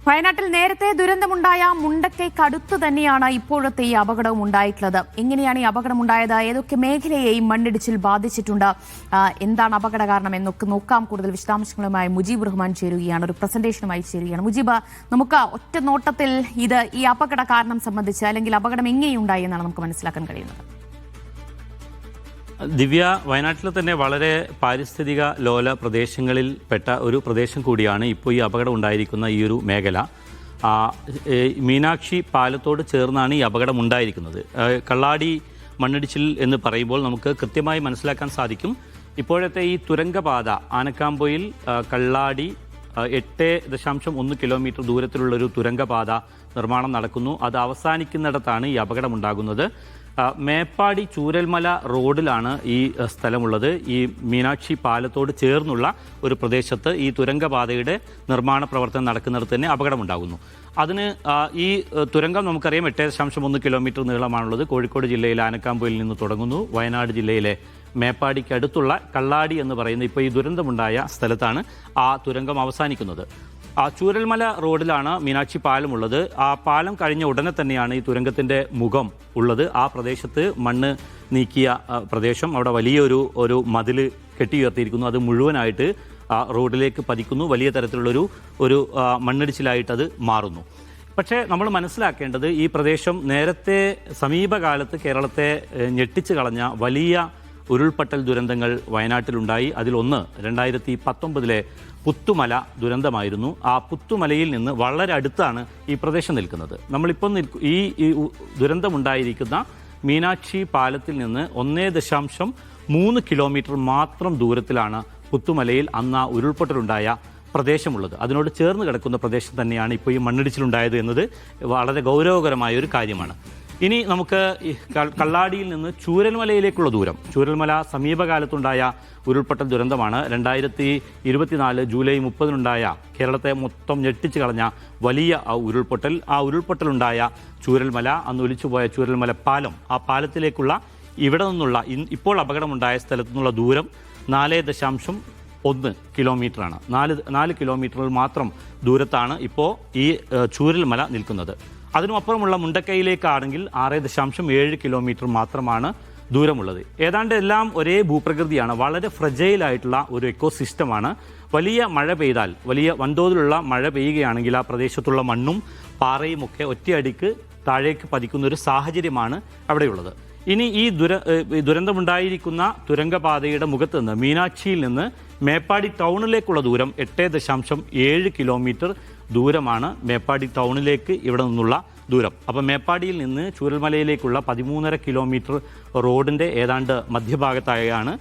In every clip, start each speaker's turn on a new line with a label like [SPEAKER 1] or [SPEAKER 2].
[SPEAKER 1] വയനാട്ടിൽ നേരത്തെ ദുരന്തമുണ്ടായ മുണ്ടക്കൈക്ക് അടുത്ത് തന്നെയാണ് ഇപ്പോഴത്തെ ഈ അപകടവും ഉണ്ടായിട്ടുള്ളത്. എങ്ങനെയാണ് ഈ അപകടമുണ്ടായത്? ഏതൊക്കെ മേഖലയെ ഈ മണ്ണിടിച്ചിൽ ബാധിച്ചിട്ടുണ്ട്? എന്താണ് അപകട കാരണം എന്നൊക്കെ നോക്കാം. കൂടുതൽ വിശദാംശങ്ങളുമായി മുജീബ് റഹ്മാൻ ചേരുകയാണ്, ഒരു പ്രസന്റേഷനുമായി ചേരുകയാണ്. മുജീബ്, നമുക്ക് ഒറ്റ നോട്ടത്തിൽ ഈ അപകട കാരണം സംബന്ധിച്ച് അല്ലെങ്കിൽ അപകടം എങ്ങനെയുണ്ടായി എന്നാണ് നമുക്ക് മനസ്സിലാക്കാൻ കഴിയുന്നത്?
[SPEAKER 2] ദിവ്യ, വയനാട്ടിൽ തന്നെ വളരെ പാരിസ്ഥിതിക ലോല പ്രദേശങ്ങളിൽ പെട്ട ഒരു പ്രദേശം കൂടിയാണ് ഇപ്പോൾ ഈ അപകടം ഉണ്ടായിരിക്കുന്ന ഈ ഒരു മേഖല. മീനാക്ഷി പാലത്തോട് ചേർന്നാണ് ഈ അപകടം ഉണ്ടായിരിക്കുന്നത്. കള്ളാടി മണ്ണിടിച്ചിൽ എന്ന് പറയുമ്പോൾ നമുക്ക് കൃത്യമായി മനസ്സിലാക്കാൻ സാധിക്കും. ഇപ്പോഴത്തെ ഈ തുരങ്കപാത ആനക്കാംപൊയിൽ കള്ളാടി 8.1 കിലോമീറ്റർ ദൂരത്തിലുള്ളൊരു തുരങ്കപാത നിർമ്മാണം നടക്കുന്നു. അത് അവസാനിക്കുന്നിടത്താണ് ഈ അപകടമുണ്ടാകുന്നത്. മേപ്പാടി ചൂരൽമല റോഡിലാണ് ഈ സ്ഥലമുള്ളത്. ഈ മീനാക്ഷി പാലത്തോട് ചേർന്നുള്ള ഒരു പ്രദേശത്ത് ഈ തുരങ്കപാതയുടെ നിർമ്മാണ പ്രവർത്തനം നടക്കുന്നിടത്ത് തന്നെ അപകടമുണ്ടാകുന്നു. അതിന് ഈ തുരങ്കം നമുക്കറിയാം 8.1 കിലോമീറ്റർ നീളമാണുള്ളത്. കോഴിക്കോട് ജില്ലയിലെ ആനക്കാംപൊയിൽ നിന്ന് തുടങ്ങുന്നു. വയനാട് ജില്ലയിലെ മേപ്പാടിക്ക് അടുത്തുള്ള കള്ളാടി എന്ന് പറയുന്ന ഇപ്പോൾ ഈ ദുരന്തമുണ്ടായ സ്ഥലത്താണ് ആ തുരങ്കം അവസാനിക്കുന്നത്. ചൂരൽമല റോഡിലാണ് മീനാക്ഷി പാലമുള്ളത്. ആ പാലം കഴിഞ്ഞ ഉടനെ തന്നെയാണ് ഈ തുരങ്കത്തിൻ്റെ മുഖം ഉള്ളത്. ആ പ്രദേശത്ത് മണ്ണ് നീക്കിയ പ്രദേശം, അവിടെ വലിയൊരു മതിൽ കെട്ടിയുയർത്തിയിരിക്കുന്നു. അത് മുഴുവനായിട്ട് റോഡിലേക്ക് പതിക്കുന്നു. വലിയ തരത്തിലുള്ളൊരു മണ്ണിടിച്ചിലായിട്ട് അത് മാറുന്നു. പക്ഷേ നമ്മൾ മനസ്സിലാക്കേണ്ടത് ഈ പ്രദേശം നേരത്തെ സമീപകാലത്ത് കേരളത്തെ ഞെട്ടിച്ചു കളഞ്ഞ വലിയ ഉരുൾപൊട്ടൽ ദുരന്തങ്ങൾ വയനാട്ടിലുണ്ടായി. അതിലൊന്ന് 2019 പുത്തുമല ദുരന്തമായിരുന്നു. ആ പുത്തുമലയിൽ നിന്ന് വളരെ അടുത്താണ് ഈ പ്രദേശം നിൽക്കുന്നത്. നമ്മളിപ്പം ഈ ദുരന്തമുണ്ടായിരിക്കുന്ന മീനാക്ഷി പാലത്തിൽ നിന്ന് 1.3 കിലോമീറ്റർ മാത്രം ദൂരത്തിലാണ് പുത്തുമലയിൽ അന്ന് ഉരുൾപൊട്ടലുണ്ടായ പ്രദേശമുള്ളത്. അതിനോട് ചേർന്ന് കിടക്കുന്ന പ്രദേശം തന്നെയാണ് ഇപ്പോൾ ഈ മണ്ണിടിച്ചിലുണ്ടായത് എന്നത് വളരെ ഗൗരവകരമായ ഒരു കാര്യമാണ്. ഇനി നമുക്ക് കള്ളാടിയിൽ നിന്ന് ചൂരൽമലയിലേക്കുള്ള ദൂരം. ചൂരൽമല സമീപകാലത്തുണ്ടായ ഉരുൾപൊട്ടൽ ദുരന്തമാണ്. 2024 ജൂലൈ 30 കേരളത്തെ മൊത്തം ഞെട്ടിച്ചു കളഞ്ഞ വലിയ ഉരുൾപൊട്ടൽ. ആ ഉരുൾപൊട്ടലുണ്ടായ ചൂരൽമല, അന്ന് ഒലിച്ചുപോയ ചൂരൽമല പാലം, ആ പാലത്തിലേക്കുള്ള ഇവിടെ നിന്നുള്ള ഇപ്പോൾ അപകടമുണ്ടായ സ്ഥലത്തു നിന്നുള്ള ദൂരം 4.1 കിലോമീറ്ററാണ്. 4 കിലോമീറ്ററിൽ മാത്രം ദൂരത്താണ് ഇപ്പോൾ ഈ ചൂരൽമല നിൽക്കുന്നത്. അതിനുമപ്പുറമുള്ള മുണ്ടക്കൈയിലേക്കാണെങ്കിൽ 6.7 കിലോമീറ്റർ മാത്രമാണ് ദൂരമുള്ളത്. ഏതാണ്ട് എല്ലാം ഒരേ ഭൂപ്രകൃതിയാണ്. വളരെ ഫ്രജൈലായിട്ടുള്ള ഒരു എക്കോസിസ്റ്റമാണ്. വലിയ മഴ പെയ്താൽ, വലിയ വൻതോതിലുള്ള മഴ പെയ്യുകയാണെങ്കിൽ ആ പ്രദേശത്തുള്ള മണ്ണും പാറയും ഒക്കെ ഒറ്റയടിക്ക് താഴേക്ക് പതിക്കുന്ന ഒരു സാഹചര്യമാണ് അവിടെയുള്ളത്. ഇനി ഈ ദുരന്തമുണ്ടായിരിക്കുന്ന തുരങ്കപാതയുടെ മുഖത്ത് നിന്ന് മീനാക്ഷിയിൽ നിന്ന് മേപ്പാടി ടൗണിലേക്കുള്ള ദൂരം 8.7 കിലോമീറ്റർ ദൂരമാണ്. മേപ്പാടി ടൗണിലേക്ക് ഇവിടെ നിന്നുള്ള ദൂരം. അപ്പം മേപ്പാടിയിൽ നിന്ന് ചൂരൽമലയിലേക്കുള്ള 13.5 കിലോമീറ്റർ റോഡിൻ്റെ ഏതാണ്ട് മധ്യഭാഗത്തായാണ്,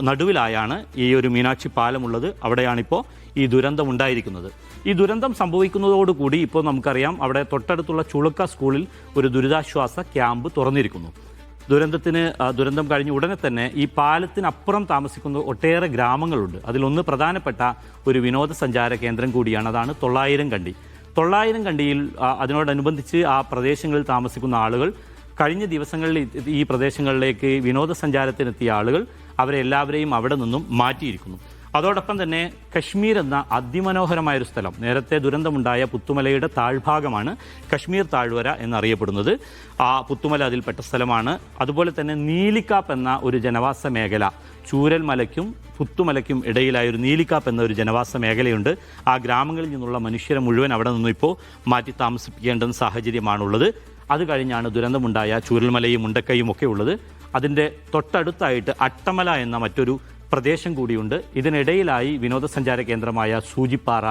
[SPEAKER 2] നടുവിലായാണ് ഈ ഒരു മീനാക്ഷി പാലമുള്ളത്. അവിടെയാണിപ്പോൾ ഈ ദുരന്തം ഉണ്ടായിരിക്കുന്നത്. ഈ ദുരന്തം സംഭവിക്കുന്നതോടുകൂടി ഇപ്പോൾ നമുക്കറിയാം, അവിടെ തൊട്ടടുത്തുള്ള ചുളുക്ക സ്കൂളിൽ ഒരു ദുരിതാശ്വാസ ക്യാമ്പ് തുറന്നിരിക്കുന്നു. ദുരന്തം കഴിഞ്ഞ ഉടനെ തന്നെ ഈ പാലത്തിനപ്പുറം താമസിക്കുന്ന ഒട്ടേറെ ഗ്രാമങ്ങളുണ്ട്. അതിലൊന്ന് പ്രധാനപ്പെട്ട ഒരു വിനോദസഞ്ചാര കേന്ദ്രം കൂടിയാണ്. അതാണ് 900 കണ്ടി. 900 കണ്ടിയിൽ അതിനോടനുബന്ധിച്ച് ആ പ്രദേശങ്ങളിൽ താമസിക്കുന്ന ആളുകൾ കഴിഞ്ഞ ദിവസങ്ങളിൽ ഈ പ്രദേശങ്ങളിലേക്ക് വിനോദസഞ്ചാരത്തിനെത്തിയ ആളുകൾ അവരെ എല്ലാവരെയും അവിടെ നിന്നും മാറ്റിയിരിക്കുന്നു. അതോടൊപ്പം തന്നെ കശ്മീർ എന്ന അതിമനോഹരമായൊരു സ്ഥലം, നേരത്തെ ദുരന്തമുണ്ടായ പുത്തുമലയുടെ താഴ്ഭാഗമാണ് കശ്മീർ താഴ്വര എന്നറിയപ്പെടുന്നത്. ആ പുത്തുമല അതിൽപ്പെട്ട സ്ഥലമാണ്. അതുപോലെ തന്നെ നീലിക്കാപ്പ് എന്ന ഒരു ജനവാസ മേഖല, ചൂരൽമലയ്ക്കും പുത്തുമലയ്ക്കും ഇടയിലായ ഒരു നീലിക്കാപ്പ് എന്ന ഒരു ജനവാസ മേഖലയുണ്ട്. ആ ഗ്രാമങ്ങളിൽ നിന്നുള്ള മനുഷ്യരെ മുഴുവൻ അവിടെ നിന്നും ഇപ്പോൾ മാറ്റി താമസിപ്പിക്കേണ്ടുന്ന സാഹചര്യമാണുള്ളത്. അത് കഴിഞ്ഞാണ് ദുരന്തമുണ്ടായ ചൂരൽമലയും മുണ്ടക്കൈയും ഒക്കെ ഉള്ളത്. അതിൻ്റെ തൊട്ടടുത്തായിട്ട് അട്ടമല എന്ന മറ്റൊരു പ്രദേശം കൂടിയുണ്ട്. ഇതിനിടയിലായി വിനോദസഞ്ചാര കേന്ദ്രമായ സൂചിപ്പാറ,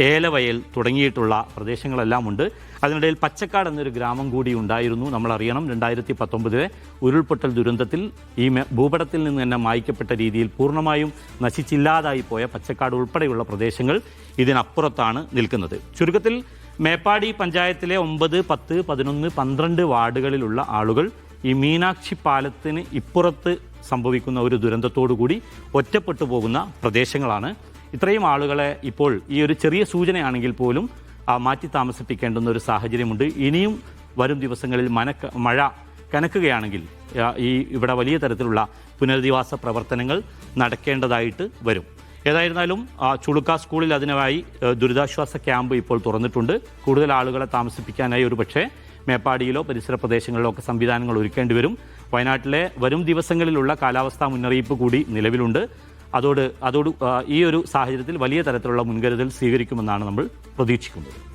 [SPEAKER 2] ഏലവയൽ തുടങ്ങിയിട്ടുള്ള പ്രദേശങ്ങളെല്ലാം ഉണ്ട്. അതിനിടയിൽ പച്ചക്കാട് എന്നൊരു ഗ്രാമം കൂടി ഉണ്ടായിരുന്നു. നമ്മളറിയണം, 2019 ഉരുൾപൊട്ടൽ ദുരന്തത്തിൽ ഈ ഭൂപടത്തിൽ നിന്ന് തന്നെ മായ്ക്കപ്പെട്ട രീതിയിൽ പൂർണ്ണമായും നശിച്ചില്ലാതായി പോയ പച്ചക്കാട് ഉൾപ്പെടെയുള്ള പ്രദേശങ്ങൾ ഇതിനപ്പുറത്താണ് നിൽക്കുന്നത്. ചുരുക്കത്തിൽ മേപ്പാടി പഞ്ചായത്തിലെ 9, 10, 11, 12 വാർഡുകളിലുള്ള ആളുകൾ ഈ മീനാക്ഷി പാലത്തിന് ഇപ്പുറത്ത് സംഭവിക്കുന്ന ഒരു ദുരന്തത്തോടുകൂടി ഒറ്റപ്പെട്ടു പോകുന്ന പ്രദേശങ്ങളാണ്. ഇത്രയും ആളുകളെ ഇപ്പോൾ ഈ ഒരു ചെറിയ സൂചനയാണെങ്കിൽ പോലും മാറ്റി താമസിപ്പിക്കേണ്ടുന്ന ഒരു സാഹചര്യമുണ്ട്. ഇനിയും വരും ദിവസങ്ങളിൽ മഴ കനക്കുകയാണെങ്കിൽ ഇവിടെ വലിയ തരത്തിലുള്ള പുനരധിവാസ പ്രവർത്തനങ്ങൾ നടക്കേണ്ടതായിട്ട് വരും. ഏതായിരുന്നാലും ചുളുക്ക സ്കൂളിൽ അതിനായി ദുരിതാശ്വാസ ക്യാമ്പ് ഇപ്പോൾ തുറന്നിട്ടുണ്ട്. കൂടുതൽ ആളുകളെ താമസിപ്പിക്കാനായി ഒരുപക്ഷെ മേപ്പാടിയിലോ പരിസര പ്രദേശങ്ങളിലോ ഒക്കെ സംവിധാനങ്ങൾ ഒരുക്കേണ്ടി വരും. വയനാട്ടിലെ വരും ദിവസങ്ങളിലുള്ള കാലാവസ്ഥാ മുന്നറിയിപ്പ് കൂടി നിലവിലുണ്ട്. അതോട് ഈ ഒരു സാഹചര്യത്തിൽ വലിയ തരത്തിലുള്ള മുൻകരുതൽ സ്വീകരിക്കുമെന്നാണ് നമ്മൾ പ്രതീക്ഷിക്കുന്നത്.